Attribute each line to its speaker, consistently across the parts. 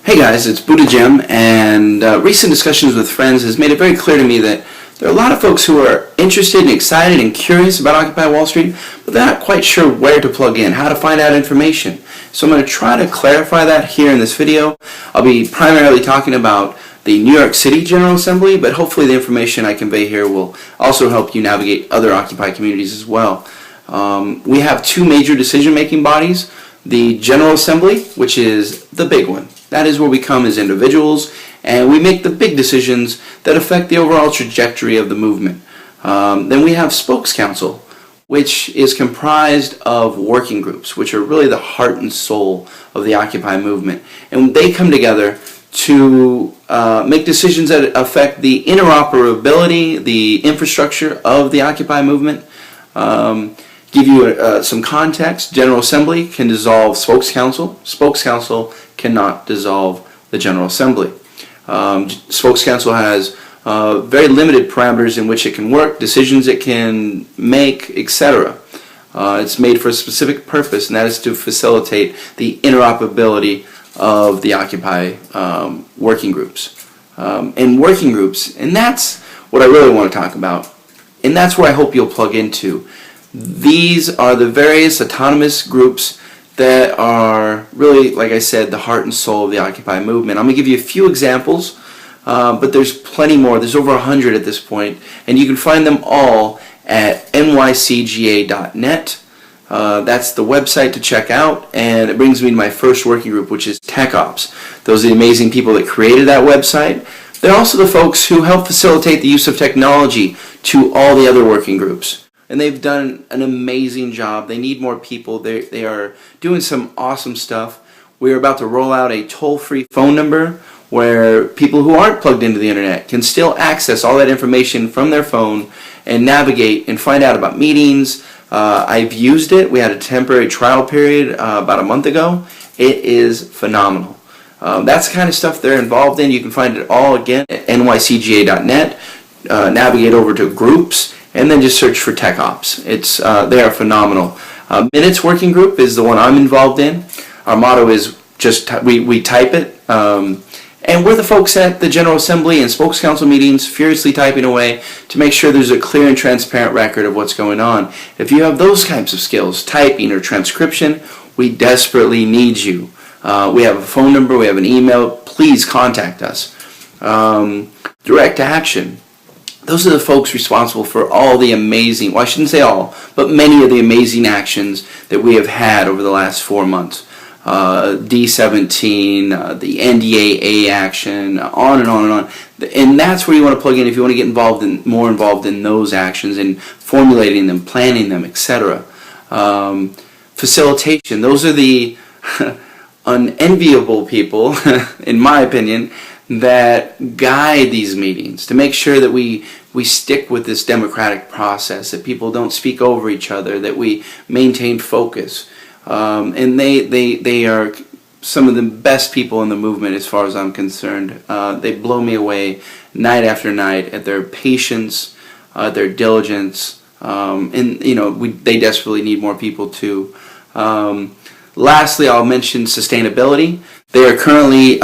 Speaker 1: Hey guys, it's Buddha Jim, and recent discussions with friends has made it very clear to me that there are a lot of folks who are interested and excited and curious about Occupy Wall Street, but they're not quite sure where to plug in, how to find out information. So I'm going to try to clarify that here in this video. I'll be primarily talking about the New York City General Assembly, but hopefully the information I convey here will also help you navigate other Occupy communities as well. We have two major decision-making bodies. The General Assembly, which is the big one. That is where we come as individuals and we make the big decisions that affect the overall trajectory of the movement. Then we have Spokes Council, which is comprised of working groups, which are really the heart and soul of the Occupy movement. And they come together to make decisions that affect the interoperability, the infrastructure of the Occupy movement. Give you some context. General Assembly can dissolve Spokes Council. Spokes Council cannot dissolve the General Assembly. Spokes Council has very limited parameters in which it can work, decisions it can make, etc. It's made for a specific purpose, and that is to facilitate the interoperability of the Occupy working groups. And working groups, and that's what I really want to talk about, and that's where I hope you'll plug into. These are the various autonomous groups that are really, like I said, the heart and soul of the Occupy movement. I'm going to give you a few examples, but there's plenty more. There's over 100 at this point, and you can find them all at nycga.net. That's the website to check out, and it brings me to my first working group, which is Tech Ops. Those are the amazing people that created that website. They're also the folks who help facilitate the use of technology to all the other working groups. And they've done an amazing job. They need more people. They are doing some awesome stuff. We're about to roll out a toll-free phone number where people who aren't plugged into the internet can still access all that information from their phone and navigate and find out about meetings. I've used it. We had a temporary trial period about a month ago. It is phenomenal. That's the kind of stuff they're involved in. You can find it all again at nycga.net. Navigate over to groups, and then just search for Tech Ops. They are phenomenal. Minutes Working Group is the one I'm involved in. Our motto is just we type it. And we're the folks at the General Assembly and Spokes Council meetings furiously typing away to make sure there's a clear and transparent record of what's going on. If you have those types of skills, typing or transcription, we desperately need you. We have a phone number, we have an email. Please contact us. Direct Action. Those are the folks responsible for all the amazing, well, I shouldn't say all, but many of the amazing actions that we have had over the last 4 months. D17, the NDAA action, on and on and on. And that's where you want to plug in if you want to get more involved in those actions and formulating them, planning them, etc. Facilitation. Those are the unenviable people, in my opinion, that guide these meetings to make sure that we stick with this democratic process, that people don't speak over each other, that we maintain focus. And they are some of the best people in the movement as far as I'm concerned. They blow me away night after night at their patience, their diligence, and they desperately need more people too. Lastly, I'll mention sustainability. They are currently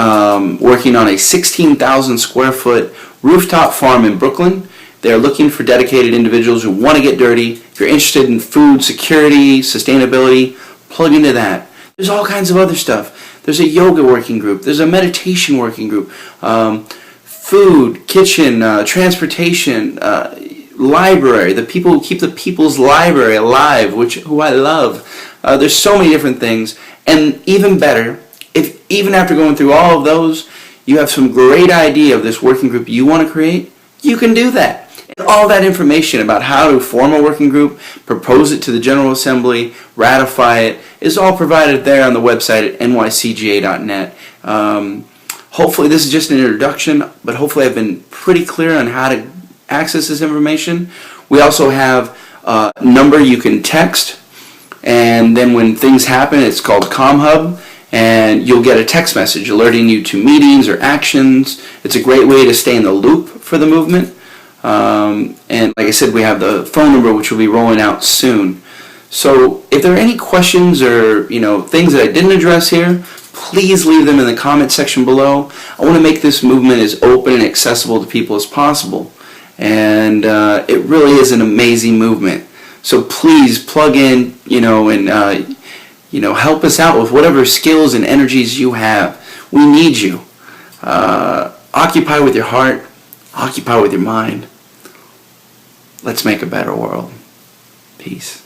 Speaker 1: working on a 16,000 square foot rooftop farm in Brooklyn. They're looking for dedicated individuals who want to get dirty. If you're interested in food security, sustainability, plug into that. There's all kinds of other stuff. There's a yoga working group. There's a meditation working group. Food, kitchen, transportation, library. The people who keep the People's Library alive, who I love. There's so many different things. And even better, if even after going through all of those, you have some great idea of this working group you want to create, you can do that. And all that information about how to form a working group, propose it to the General Assembly, ratify it, is all provided there on the website at nycga.net. Hopefully this is just an introduction, but hopefully I've been pretty clear on how to access this information. We also have a number you can text, and then when things happen, it's called ComHub, and you'll get a text message alerting you to meetings or actions. It's a great way to stay in the loop for the movement. And like I said, we have the phone number, which will be rolling out soon. So if there are any questions or things that I didn't address here, please leave them in the comment section below. I want to make this movement as open and accessible to people as possible. And it really is an amazing movement. So please plug in, and help us out with whatever skills and energies you have. We need you. Occupy with your heart. Occupy with your mind. Let's make a better world. Peace.